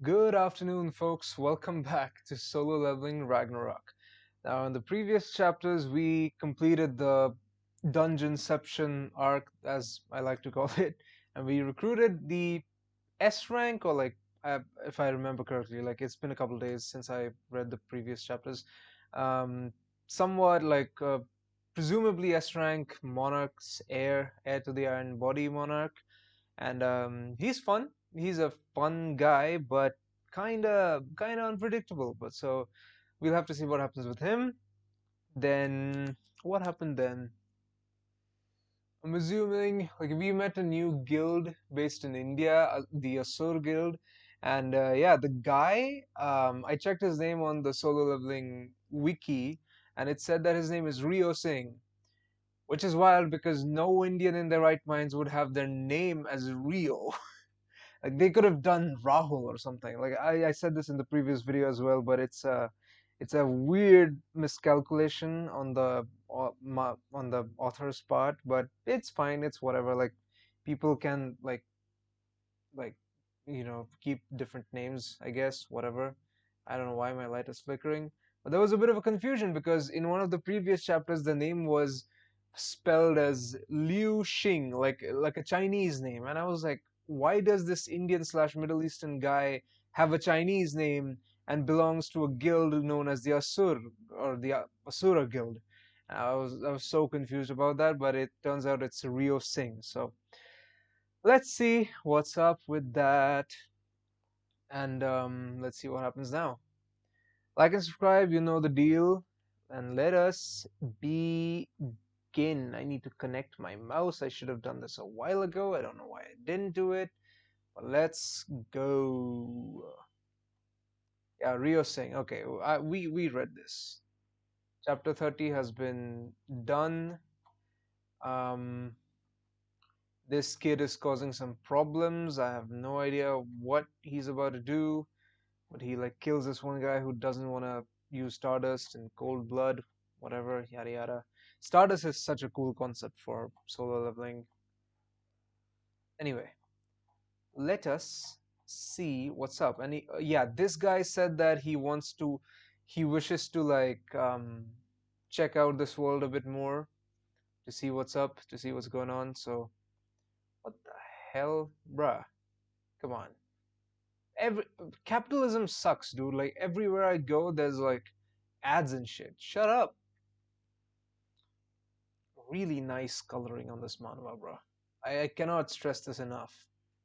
Good afternoon, folks. Welcome back to Solo Leveling Ragnarok. Now, in the previous chapters, we completed the Dungeonception arc, as I like to call it, and we recruited the S rank, or if I remember correctly, like it's been a couple days since I read the previous chapters. Um, somewhat presumably S rank monarch's heir to the Iron Body monarch, and he's fun. He's a fun guy, but kinda unpredictable. But so we'll have to see what happens with him. Then what happened then? I'm assuming like we met a new guild based in India, the Asur Guild, and yeah, the guy. I checked his name on the solo leveling wiki, and it said that his name is Rio Singh, which is wild because no Indian in their right minds would have their name as Rio. Like they could have done Rahul or something. Like I said this in the previous video as well, but it's a weird miscalculation on the author's part, but it's fine. It's whatever. Like people can like keep different names, I guess. Whatever. I don't know why my light is flickering, but there was a bit of a confusion because in one of the previous chapters the name was spelled as Liu Xing, like a Chinese name, and I was like, why does this Indian/Middle Eastern guy have a Chinese name and belongs to a guild known as the Asur or the Asura Guild? I was so confused about that, but it turns out it's Rio Singh. So let's see what's up with that, and let's see what happens now. Like and subscribe, you know the deal, and let us begin. I need to connect my mouse. I should have done this a while ago. I don't know why I didn't do it, but let's go. Yeah, Rio Singh. Okay, we read this. Chapter 30 has been done. Um, this kid is causing some problems. I have no idea what he's about to do, but he like kills this one guy who doesn't want to use Stardust in cold blood, whatever, yada yada. Stardust is such a cool concept for solo leveling. Anyway, let us see what's up. And yeah, this guy said that he wishes to check out this world a bit more to see what's up, to see what's going on. So what the hell, bruh? Come on. Every Capitalism sucks, dude. Like everywhere I go, there's like ads and shit. Shut up. Really nice coloring on this manhwa, bro. I cannot stress this enough.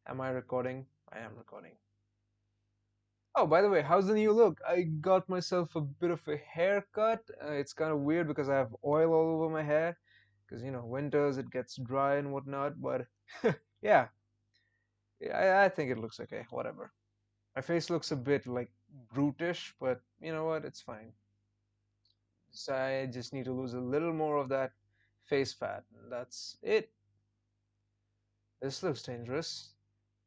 Am I recording? I am recording. Oh, by the way, how's the new look? I got myself a bit of a haircut. It's kind of weird because I have oil all over my hair. Because, winters it gets dry and whatnot. But yeah, I think it looks okay. Whatever. My face looks a bit like brutish, but you know what? It's fine. So I just need to lose a little more of that face fat. And that's it. This looks dangerous.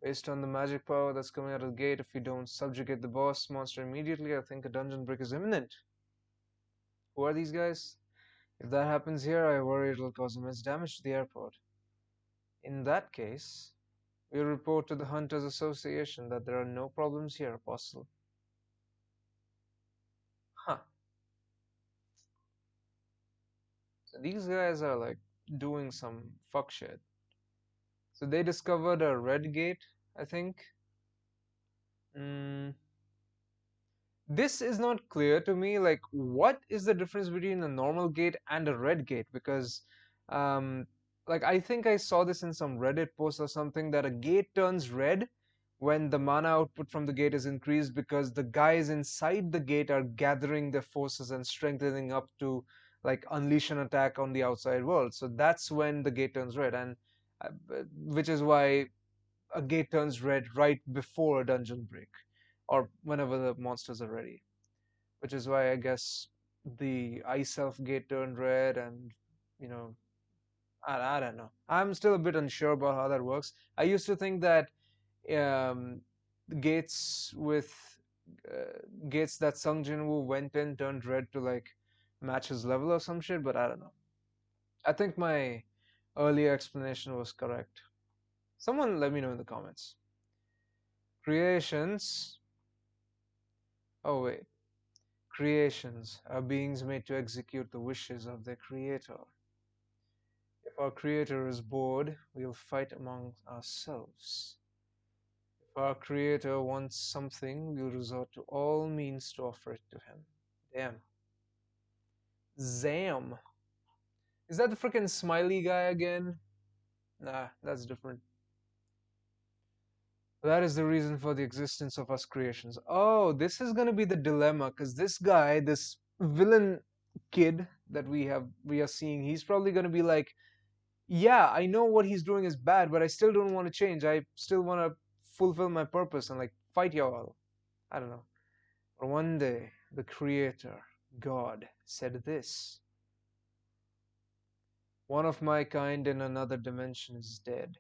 Based on the magic power that's coming out of the gate, if we don't subjugate the boss monster immediately, I think a dungeon break is imminent. Who are these guys? If that happens here, I worry it'll cause immense damage to the airport. In that case, we'll report to the Hunters Association that there are no problems here, Apostle. Huh. So these guys are like doing some fuck shit. So they discovered a red gate, I think. Mm, this is not clear to me. Like, what is the difference between a normal gate and a red gate? Because, um, I think I saw this in some Reddit post or something that a gate turns red when the mana output from the gate is increased because the guys inside the gate are gathering their forces and strengthening up to like unleash an attack on the outside world. So that's when the gate turns red, and which is why a gate turns red right before a dungeon break or whenever the monsters are ready, which is why I guess the ice elf gate turned red, and you know, I don't know. I'm still a bit unsure about how that works. I used to think that um, gates with gates that Sung Jinwoo went in turned red to like match his level or some shit, but I don't know. I think my earlier explanation was correct. Someone let me know in the comments. Creations. Oh, wait. Creations are beings made to execute the wishes of their creator. If our creator is bored, we'll fight among ourselves. If our creator wants something, we'll resort to all means to offer it to him. Damn. Zam. Is that the frickin' smiley guy again? Nah, that's different. That is the reason for the existence of us creations. Oh, this is gonna be the dilemma, because this guy, this villain kid that we are seeing, he's probably gonna be like, yeah, I know what he's doing is bad, but I still don't want to change. I still want to fulfill my purpose and like fight y'all. I don't know. But one day, the creator, God, said this: one of my kind in another dimension is dead.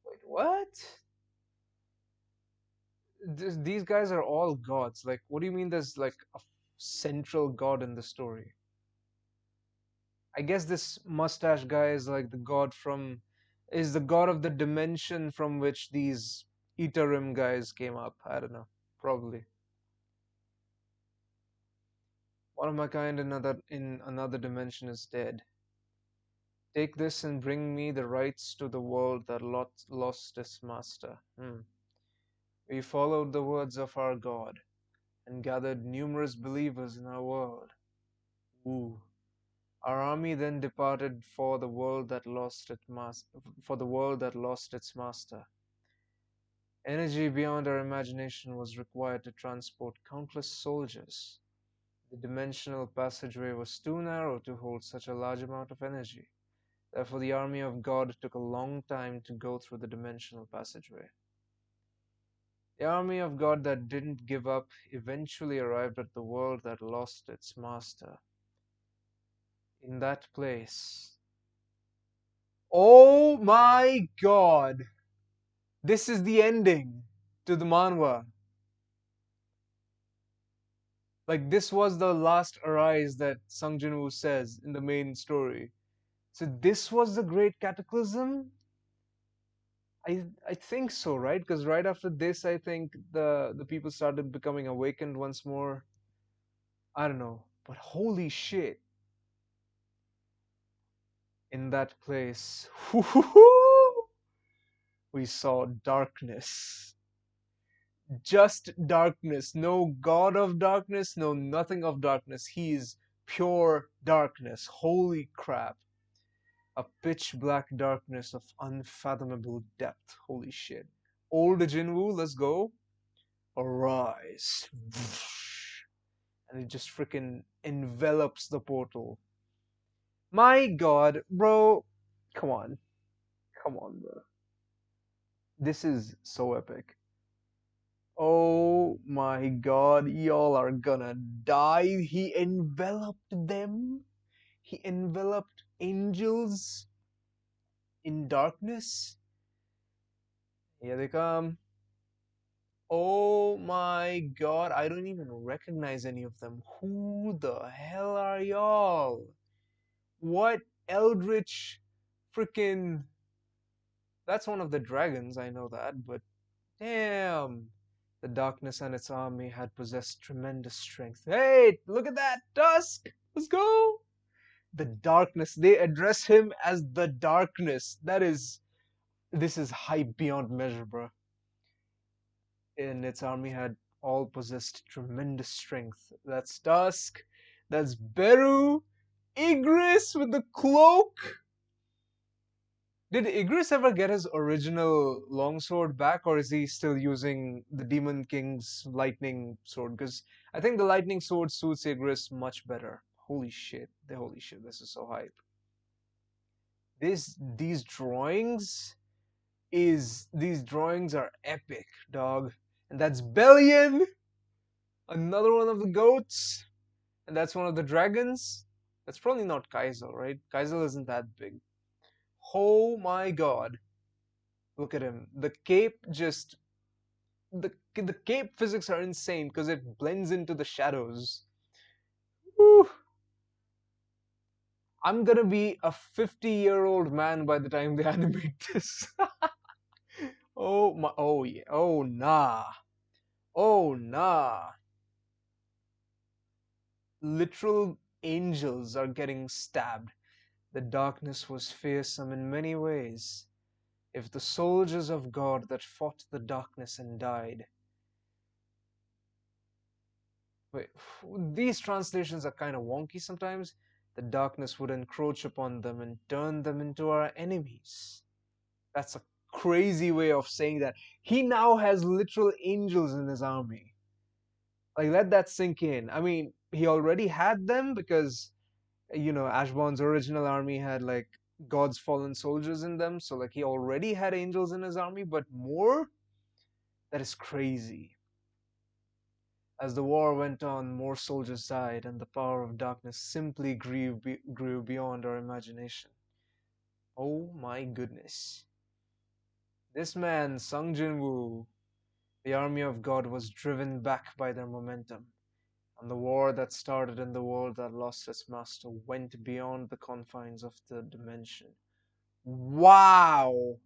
Wait, what? These guys are all gods. Like, what do you mean there's like a central god in the story? I guess this mustache guy is like the god from, is the god of the dimension from which these Iterim guys came up. I don't know. Probably. One of my kind in another dimension is dead. Take this and bring me the rights to the world that lost its master. We followed the words of our God and gathered numerous believers in our world. Ooh. Our army then departed for the world that lost its master. Energy beyond our imagination was required to transport countless soldiers. The dimensional passageway was too narrow to hold such a large amount of energy. Therefore, the army of God took a long time to go through the dimensional passageway. The army of God that didn't give up eventually arrived at the world that lost its master. In that place. Oh my god! This is the ending to the manhwa. Like, this was the last arise that Sung Jinwoo says in the main story. So this was the great cataclysm? I think so, right? Because right after this, I think the people started becoming awakened once more. I don't know, but holy shit! In that place, we saw darkness, just darkness. No god of darkness, no nothing of darkness. He is pure darkness. Holy crap! A pitch black darkness of unfathomable depth. Holy shit! Old Jinwoo, let's go. Arise. And it just freaking envelops the portal. My god, bro. Come on. Come on, bro. This is so epic. Oh my god, y'all are gonna die. He enveloped them. He enveloped angels in darkness. Here they come. Oh my god, I don't even recognize any of them. Who the hell are y'all? What eldritch freaking. That's one of the dragons, I know that, but damn. The darkness and its army had possessed tremendous strength. Hey, look at that! Dusk! Let's go! The darkness. They address him as the darkness. This is hype beyond measure, bro. And its army had all possessed tremendous strength. That's Dusk. That's Beru. Igris with the cloak. Did Igris ever get his original longsword back, or is he still using the Demon King's lightning sword? Because I think the lightning sword suits Igris much better. Holy shit. Holy shit, this is so hype. These drawings are epic, dog. And that's Bellion, another one of the goats, and that's one of the dragons. That's probably not Kaizel, right? Kaizel isn't that big. Oh my god. Look at him. The cape physics are insane because it blends into the shadows. Whew. I'm gonna be a 50-year-old man by the time they animate this. Oh my, oh yeah, oh nah. Oh nah, literal angels are getting stabbed. The darkness was fearsome in many ways. If the soldiers of God that fought the darkness and died. Wait, these translations are kind of wonky sometimes. The darkness would encroach upon them and turn them into our enemies. That's a crazy way of saying that. He now has literal angels in his army. Like, let that sink in. I mean, he already had them because, Ashbon's original army had, like, God's fallen soldiers in them. So, like, he already had angels in his army, but more? That is crazy. As the war went on, more soldiers died, and the power of darkness simply grew beyond our imagination. Oh my goodness. This man, Sung Jinwoo, the army of God, was driven back by their momentum, and the war that started in the world that lost its master went beyond the confines of the dimension. Wow!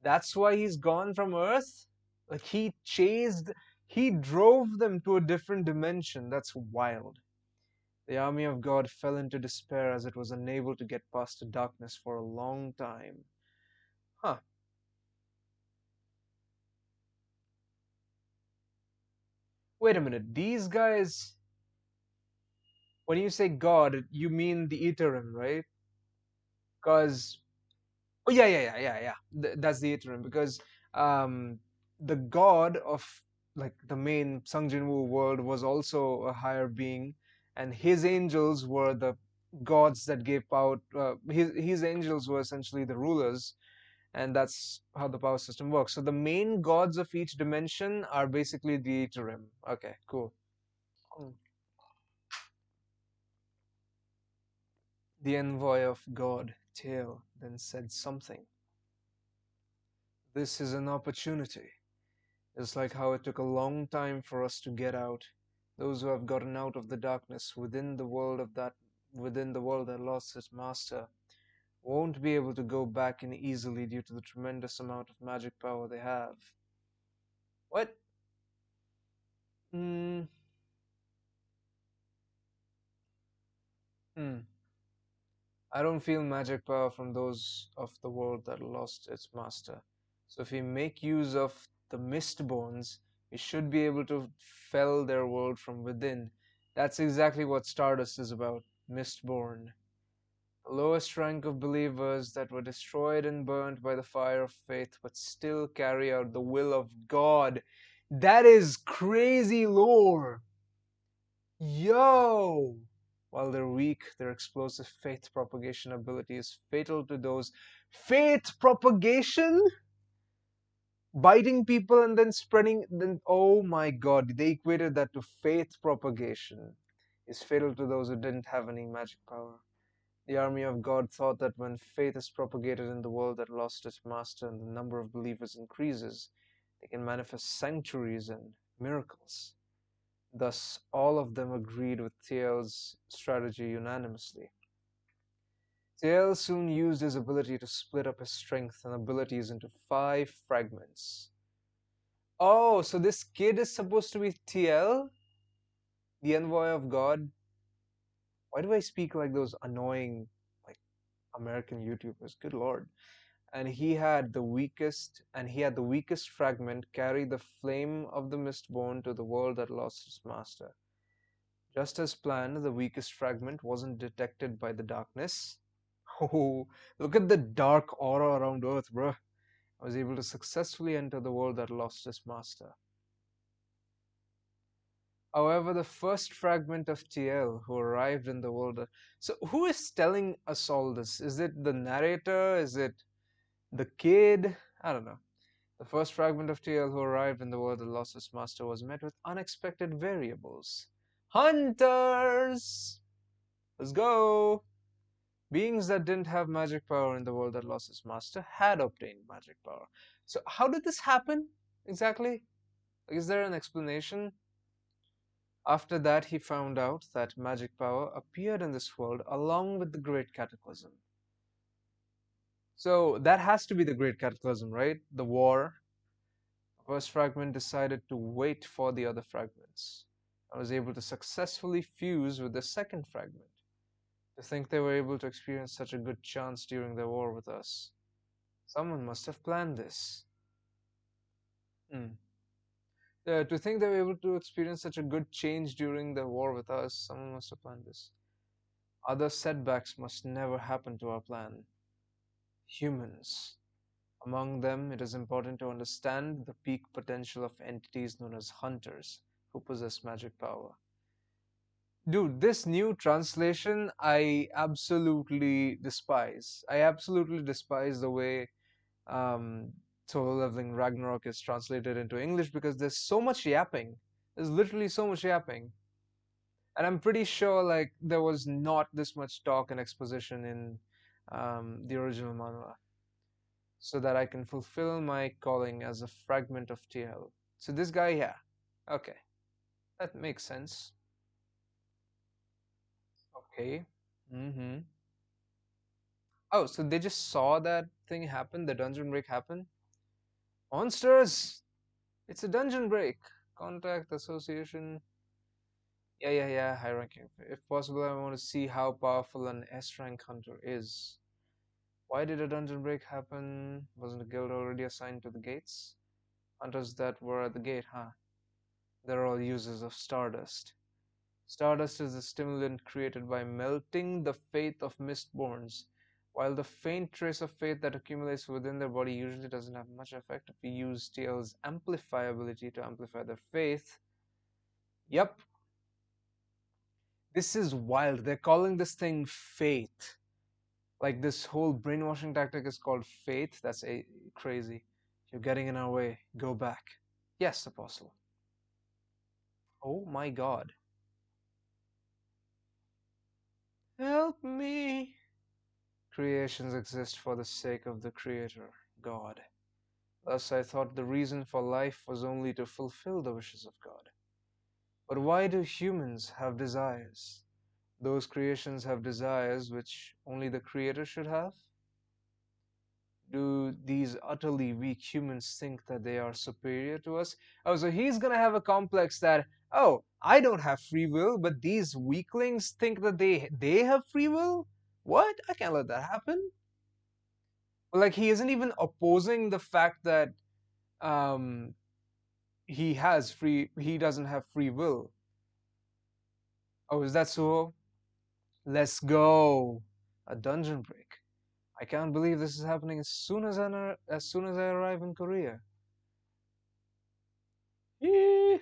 That's why he's gone from Earth? Like, he drove them to a different dimension. That's wild. The army of God fell into despair as it was unable to get past the darkness for a long time. Huh. Wait a minute. These guys, when you say God, you mean the Iterim, right? Because, oh, yeah. That's the Iterim. Because um, the God of, like, the main Sung Jinwoo world was also a higher being, and his angels were the gods that gave power. His angels were essentially the rulers, and that's how the power system works. So the main gods of each dimension are basically the Iterim. Okay, cool. Hmm. The envoy of God, Tail, then said something. This is an opportunity. It's like how it took a long time for us to get out. Those who have gotten out of the darkness within the world that lost its master won't be able to go back in easily due to the tremendous amount of magic power they have. What? Hmm. Hmm. I don't feel magic power from those of the world that lost its master. So if we make use of the Mistborns, we should be able to fell their world from within. That's exactly what Stardust is about, Mistborn. The lowest rank of believers that were destroyed and burnt by the fire of faith but still carry out the will of God. That is crazy lore! Yo! While they're weak, their explosive faith propagation ability is fatal to those. Faith propagation? Biting people and then spreading. Then, oh my god, they equated that to faith propagation. Is fatal to those who didn't have any magic power. The army of God thought that when faith is propagated in the world that lost its master and the number of believers increases, they can manifest sanctuaries and miracles. Thus, all of them agreed with Thiel's strategy unanimously. Thiel soon used his ability to split up his strength and abilities into 5 fragments. Oh, so this kid is supposed to be Thiel, the envoy of God? Why do I speak like those annoying, like, American YouTubers? Good lord. And he had the weakest fragment carry the flame of the Mistborn to the world that lost its master. Just as planned, the weakest fragment wasn't detected by the darkness. Oh, look at the dark aura around Earth, bruh. I was able to successfully enter the world that lost its master. However, the first fragment of TL who arrived in the world. So, who is telling us all this? Is it the narrator? Is it the kid? I don't know. The first fragment of TL who arrived in the world that lost its master was met with unexpected variables. Hunters! Let's go! Beings that didn't have magic power in the world that lost its master had obtained magic power. So, how did this happen exactly? Like, is there an explanation? After that, he found out that magic power appeared in this world along with the Great Cataclysm. So, that has to be the Great Cataclysm, right? The war. First fragment decided to wait for the other fragments. I was able to successfully fuse with the second fragment. To think they were able to experience such a good chance during their war with us. Someone must have planned this. Hmm. To think they were able to experience such a good change during their war with us, someone must have planned this. Other setbacks must never happen to our plan. Humans. Among them, it is important to understand the peak potential of entities known as hunters, who possess magic power. Dude, this new translation I absolutely despise. I absolutely despise the way um, Solo Leveling Ragnarok is translated into English because there's so much yapping. There's literally so much yapping. And I'm pretty sure like there was not this much talk and exposition in the original manhwa, so that I can fulfill my calling as a fragment of TL. So this guy, yeah, okay, that makes sense. Okay. Mm-hmm. Oh, so they just saw that thing happen, the dungeon break happen. Monsters! It's a dungeon break. Contact association. Yeah, yeah, yeah. High ranking. If possible, I want to see how powerful an S rank hunter is. Why did a dungeon break happen? Wasn't a guild already assigned to the gates? Hunters that were at the gate, huh? They're all users of Stardust. Stardust is a stimulant created by melting the faith of Mistborns. While the faint trace of faith that accumulates within their body usually doesn't have much effect if we use TL's amplify ability to amplify their faith. Yep, this is wild. They're calling this thing faith. Like this whole brainwashing tactic is called faith. That's crazy. You're getting in our way. Go back. Yes, Apostle. Oh my god. Help me. Creations exist for the sake of the Creator, God. Thus I thought the reason for life was only to fulfill the wishes of God. But why do humans have desires? Those creations have desires which only the Creator should have? Do these utterly weak humans think that they are superior to us? Oh, so he's gonna have a complex that, oh, I don't have free will, but these weaklings think that they have free will? What? I can't let that happen. Like he isn't even opposing the fact that um he doesn't have free will. Oh, is that so? Let's go. A dungeon break. I can't believe this is happening as soon as I arrive in Korea. Eeh.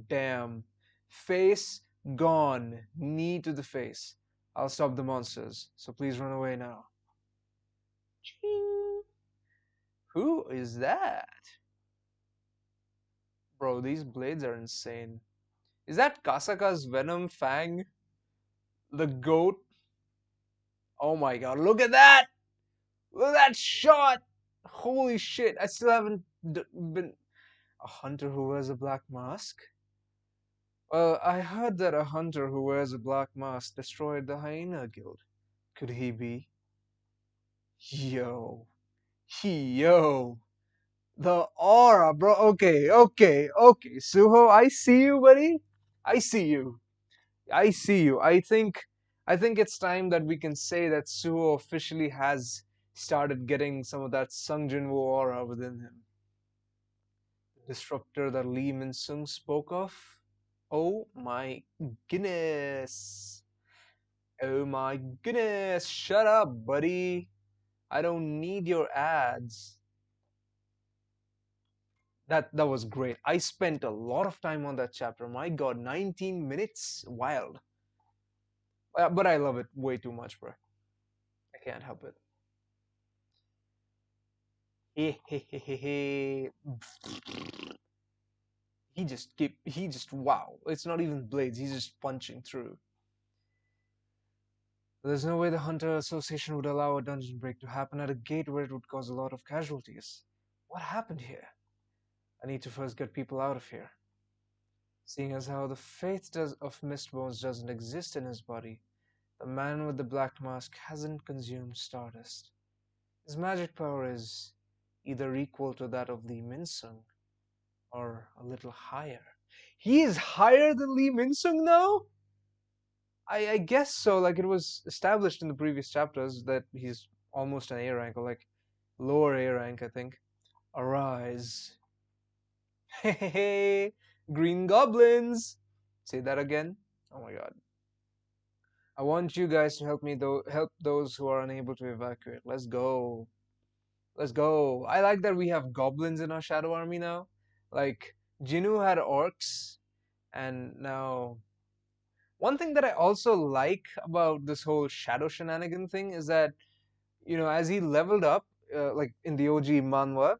Damn. Face gone. Knee to the face. I'll stop the monsters, so please run away now. Ching. Who is that? Bro, these blades are insane. Is that Kasaka's Venom Fang? The goat? Oh my god, look at that! Look at that shot! Holy shit, I still haven't been a hunter who wears a black mask? Well, I heard that a hunter who wears a black mask destroyed the hyena guild. Could he be? Yo. Yo. The aura, bro. Okay, okay, okay. Suho, I see you, buddy. I see you. I see you. I think it's time that we can say that Suho officially has started getting some of that Sung Jinwoo aura within him. The disruptor that Lee Minsung spoke of. Oh my goodness. Oh my goodness. Shut up, buddy. I don't need your ads. That was great. I spent a lot of time on that chapter. My god, 19 minutes? Wild. But I love it way too much, bro. I can't help it. He just wow. It's not even blades, he's just punching through. There's no way the Hunter Association would allow a dungeon break to happen at a gate where it would cause a lot of casualties. What happened here? I need to first get people out of here. Seeing as how the of Mistbones doesn't exist in his body, the man with the black mask hasn't consumed Stardust. His magic power is either equal to that of the Minsung, or a little higher. He is higher than Lee Minsung now? I guess so. Like it was established in the previous chapters that he's almost an A rank or like lower A rank, I think. Arise. Hey, green goblins. Say that again. Oh my god. I want you guys to help me though help those who are unable to evacuate. Let's go. Let's go. I like that we have goblins in our shadow army now. Like Jinwoo had orcs and now one thing that I also like about this whole shadow shenanigan thing is that, you know, as he leveled up, like in the OG manhwa,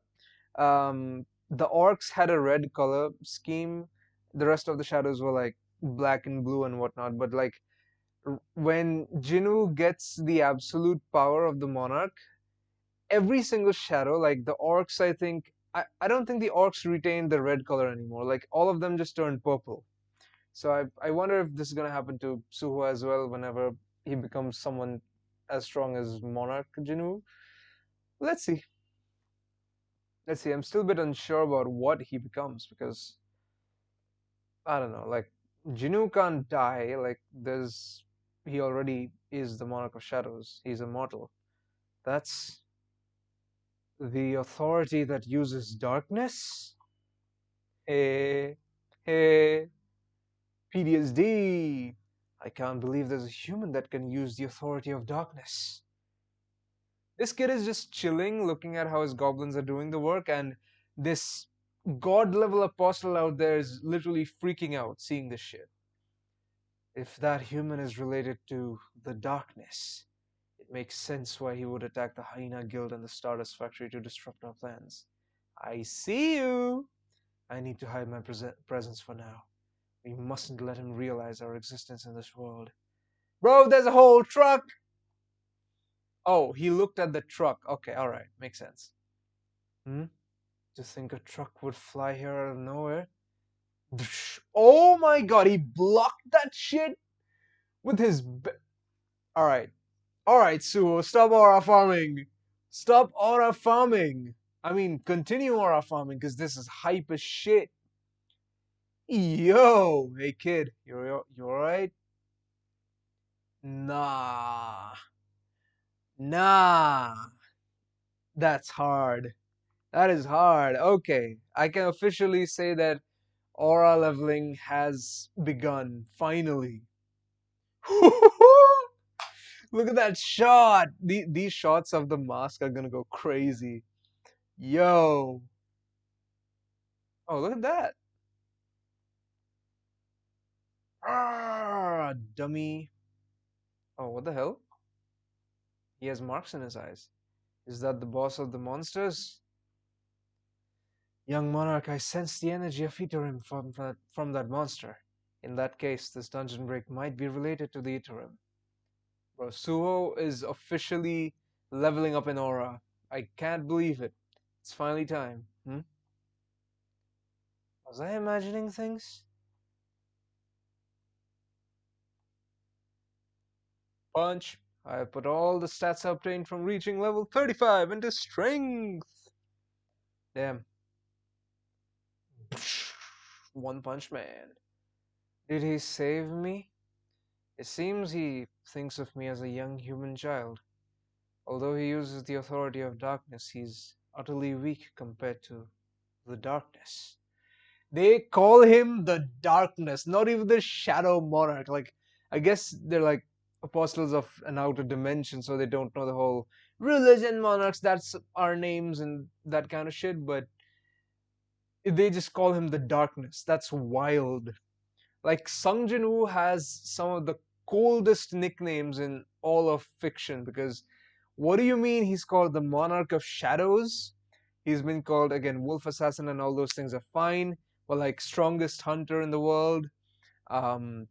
the orcs had a red color scheme. The rest of the shadows were like black and blue and whatnot. But like when Jinwoo gets the absolute power of the monarch, every single shadow, like the orcs, I don't think the orcs retain the red color anymore. Like all of them just turn purple. So I wonder if this is gonna happen to Suho as well whenever he becomes someone as strong as Monarch Jinwoo. Let's see. Let's see. I'm still a bit unsure about what he becomes because I don't know. Like Jinwoo can't die. Like there's he already is the Monarch of Shadows. He's immortal. That's the authority that uses darkness. Hey, hey, PTSD. I can't believe there's a human that can use the authority of darkness. This kid is just chilling, looking at how his goblins are doing the work, and this god level apostle out there is literally freaking out seeing this shit. If that human is related to the darkness, it makes sense why he would attack the Hyena Guild and the Stardust Factory to disrupt our plans. I see you! I need to hide my presence for now. We mustn't let him realize our existence in this world. Bro, there's a whole truck! Oh, he looked at the truck. Okay, alright, makes sense. Hmm? To think a truck would fly here out of nowhere? Oh my god, he blocked that shit with his. Alright, alright, Suho, stop aura farming! Stop aura farming! I mean, continue aura farming because this is hype as shit. Yo, hey kid, you alright? Nah, nah, that's hard. That is hard. Okay, I can officially say that aura leveling has begun, finally. Look at that shot! These shots of the mask are gonna go crazy. Yo! Oh, look at that! Ah, dummy. Oh, what the hell? He has marks in his eyes. Is that the boss of the monsters? Young monarch, I sense the energy of Iterim from that monster. In that case, this dungeon break might be related to the Iterim. Bro, Suho is officially leveling up in aura. I can't believe it. It's finally time. Hmm? Was I imagining things? Punch. I put all the stats obtained from reaching level 35 into strength. Damn. One Punch Man. Did he save me? It seems he thinks of me as a young human child. Although he uses the authority of darkness, he's utterly weak compared to the darkness. They call him the darkness, not even the shadow monarch. Like, I guess they're like apostles of an outer dimension, so they don't know the whole religion monarchs, that's our names and that kind of shit, but they just call him the darkness. That's wild. Like Sung Jin-woo has some of the coldest nicknames in all of fiction because what do you mean he's called the Monarch of Shadows? He's been called again Wolf Assassin and all those things are fine, but like strongest hunter in the world, um,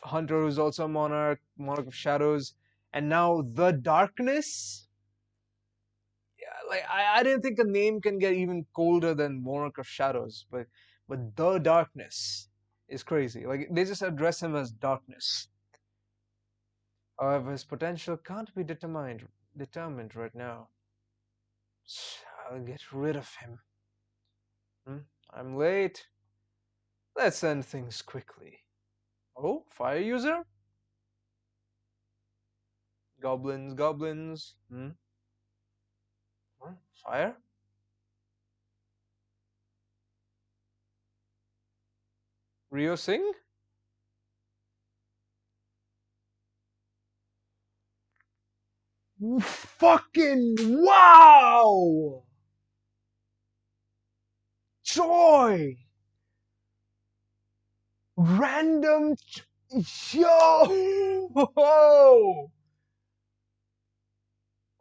hunter who's also a monarch, Monarch of Shadows, and now the Darkness. Yeah, like I didn't think a name can get even colder than Monarch of Shadows, but the Darkness is crazy. Like they just address him as Darkness. However, his potential can't be determined right now. I'll get rid of him. Hmm? I'm late. Let's end things quickly. Oh, fire user? Goblins, goblins. Hmm? Huh? Fire? Rio Singh? Fucking wow! Joy! Random. Yo!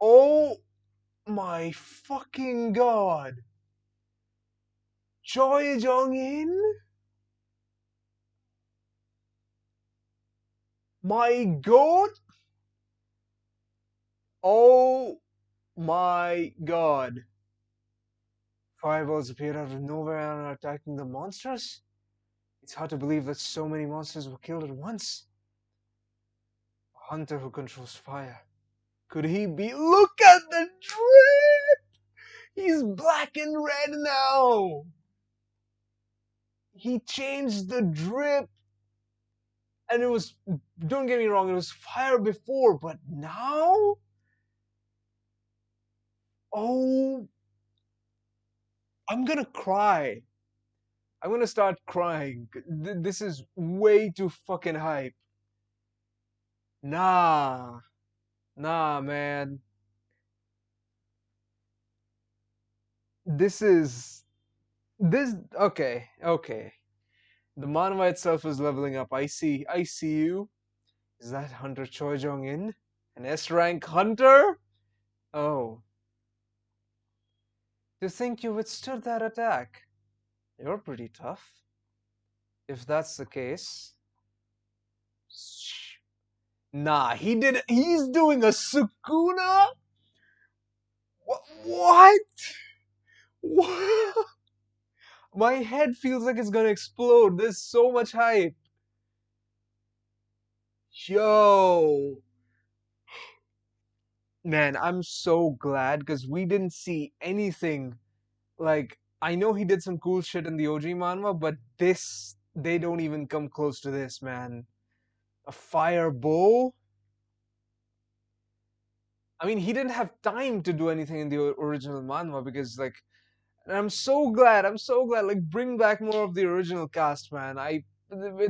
Oh my fucking god! Choi Jong-in? My god? Oh my god. Fireballs appeared out of nowhere and are attacking the monsters? It's hard to believe that so many monsters were killed at once. A hunter who controls fire. Could he be? Look at the drip! He's black and red now! He changed the drip! And it was, don't get me wrong, it was fire before, but now? Oh, I'm gonna cry. I'm gonna start crying. This is way too fucking hype. Nah, nah, man. This is this. Okay, okay. The manhwa itself is leveling up. I see you. Is that Hunter Choi Jong In? An S rank hunter? Oh, to think you withstood that attack. You're pretty tough. If that's the case, nah, he did. He's doing a Sukuna. What? What? My head feels like it's gonna explode. There's so much hype. Yo, man, I'm so glad because we didn't see anything. Like, I know he did some cool shit in the OG manhwa, but this, they don't even come close to this, man. A fire bow? I mean, he didn't have time to do anything in the original manhwa because, like, and I'm so glad. I'm so glad. Like, bring back more of the original cast, man.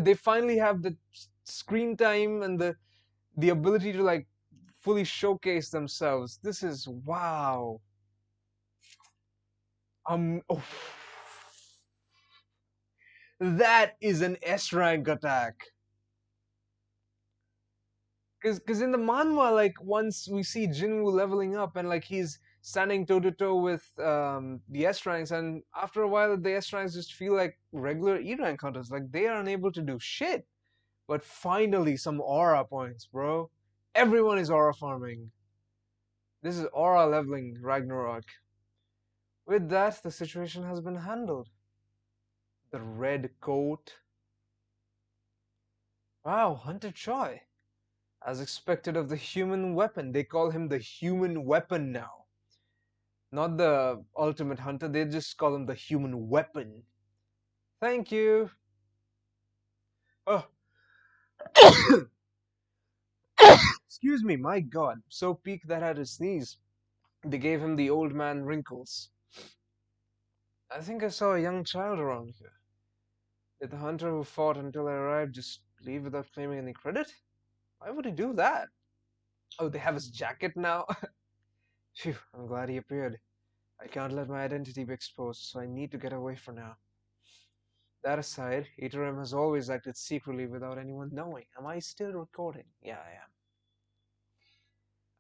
They finally have the screen time and the ability to like fully showcase themselves. This is wow. Oh, that is an S rank attack. Cause in the manhwa, like once we see Jinwoo leveling up and like he's standing toe to toe with the S ranks, and after a while the S ranks just feel like regular E rank hunters. Like they are unable to do shit. But finally, some aura points, bro. Everyone is aura farming. This is aura leveling Ragnarok. With that, the situation has been handled. The red coat. Wow, Hunter Choi. As expected of the human weapon. They call him the human weapon now. Not the ultimate hunter, they just call him the human weapon. Thank you. Oh, excuse me, my god. So peaked that I had to sneeze. They gave him the old man wrinkles. I think I saw a young child around here. Did the hunter who fought until I arrived just leave without claiming any credit? Why would he do that? Oh, they have his jacket now? Phew, I'm glad he appeared. I can't let my identity be exposed, so I need to get away for now. That aside, Iterum has always acted secretly without anyone knowing. Am I still recording? Yeah, I am.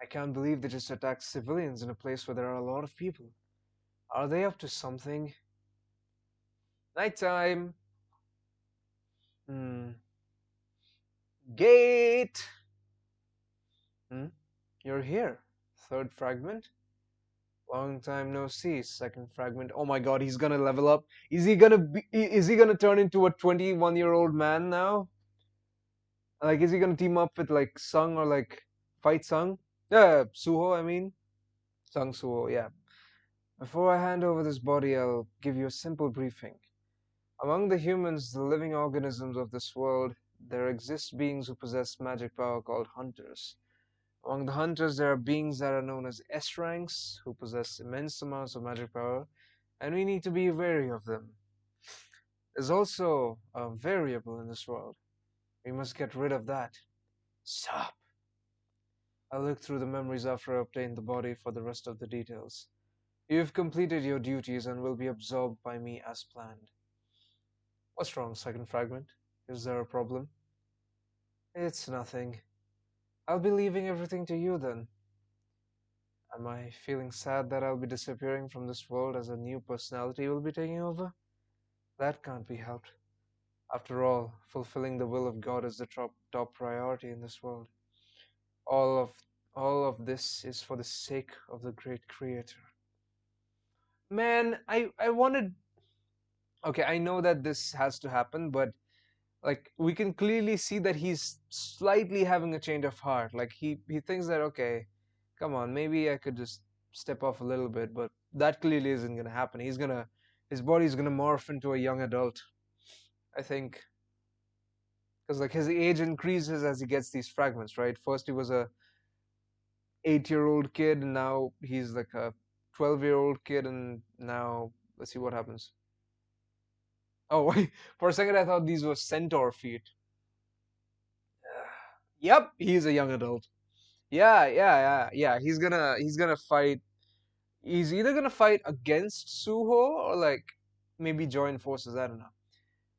I can't believe they just attacked civilians in a place where there are a lot of people. Are they up to something? Nighttime! Hmm. Gate! Hmm? You're here. Third fragment? Long time no see. Second fragment. Oh my god, he's gonna level up. Is he gonna turn into a 21-year-old man now? Like, is he gonna team up with like Sung or like fight Sung? Yeah, Suho, I mean. Sung Suho, yeah. Before I hand over this body, I'll give you a simple briefing. Among the humans, the living organisms of this world, there exist beings who possess magic power called hunters. Among the hunters, there are beings that are known as S ranks who possess immense amounts of magic power, and we need to be wary of them. There's also a variable in this world. We must get rid of that. Stop. I looked through the memories after I obtained the body for the rest of the details. You've completed your duties and will be absorbed by me as planned. What's wrong, second fragment? Is there a problem? It's nothing. I'll be leaving everything to you then. Am I feeling sad that I'll be disappearing from this world as a new personality will be taking over? That can't be helped. After all, fulfilling the will of God is the top priority in this world. All of all of this is for the sake of the great creator. Man, I wanted okay, I know that this has to happen, but like we can clearly see that he's slightly having a change of heart. Like he thinks that okay, come on, maybe I could just step off a little bit, but that clearly isn't gonna happen. His body's gonna morph into a young adult. I think because like his age increases as he gets these fragments, right? First he was a 8-year-old kid, and now he's like a 12-year-old kid, and now let's see what happens. Oh, wait, for a second I thought these were centaur feet. Yep, he's a young adult. Yeah. He's gonna fight. He's either gonna fight against Suho or like maybe join forces. I don't know.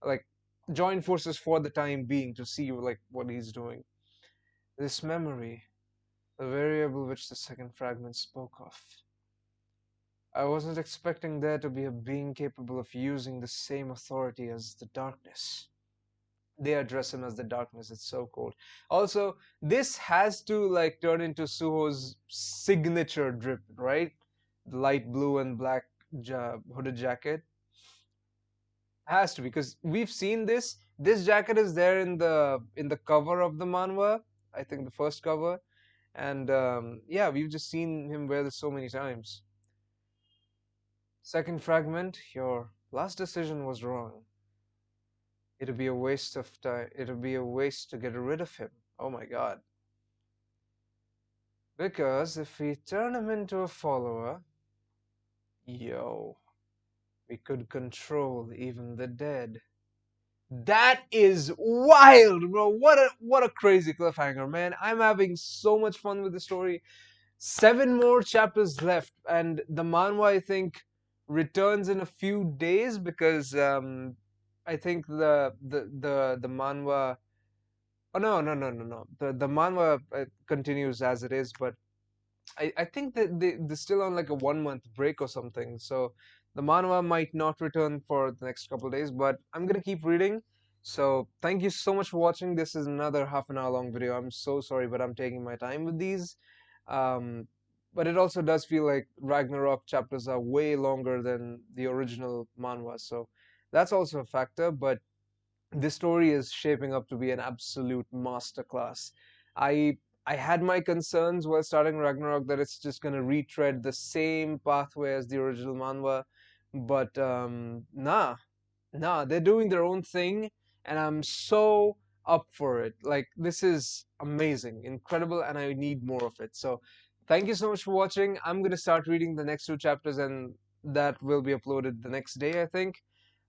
Like join forces for the time being to see like what he's doing. This memory, the variable which the second fragment spoke of. I wasn't expecting there to be a being capable of using the same authority as the darkness. They address him as the darkness. It's so cool. Also, this has to like turn into Suho's signature drip, right? The light blue and black hooded jacket has to, because we've seen this. This jacket is there in the cover of the manhwa. I think the first cover, and yeah, we've just seen him wear this so many times. Second fragment, your last decision was wrong. It'd be a waste of time. It'd be a waste to get rid of him. Oh my god. Because if we turn him into a follower, yo, we could control even the dead. That is wild, bro. What a crazy cliffhanger, man. I'm having so much fun with the story. 7 more chapters left, and the manhwa I think returns in a few days because I think the manhwa. Oh no. The manhwa continues as it is, but I think that they're still on like a 1 month break or something. So the manhwa might not return for the next couple of days, but I'm gonna keep reading. So thank you so much for watching. This is another half an hour long video. I'm so sorry, but I'm taking my time with these. Um, but it also does feel like Ragnarok chapters are way longer than the original manhwa, so that's also a factor. But this story is shaping up to be an absolute masterclass. I I had my concerns while starting Ragnarok that it's just gonna retread the same pathway as the original manhwa, but nah, they're doing their own thing, and I'm so up for it. Like this is amazing, incredible, and I need more of it. So thank you so much for watching. I'm gonna start reading the next 2 chapters, and that will be uploaded the next day, I think.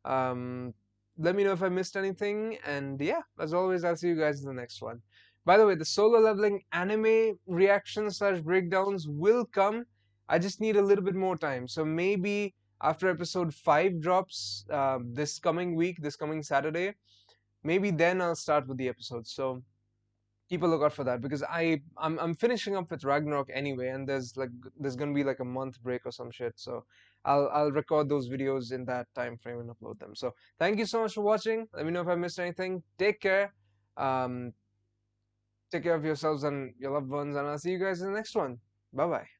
Um, Let me know if I missed anything, and yeah, as always, I'll see you guys in the next one. By the way, the solo leveling anime reactions slash breakdowns will come. I just need a little bit more time. So maybe after episode 5 drops this coming week, this coming Saturday, maybe then I'll start with the episodes. So keep a lookout for that, because I'm finishing up with Ragnarok anyway, and there's gonna be like a month break or some shit. So I'll record those videos in that time frame and upload them. So thank you so much for watching. Let me know if I missed anything. Take care. Um, take care of yourselves and your loved ones, and I'll see you guys in the next one. Bye bye.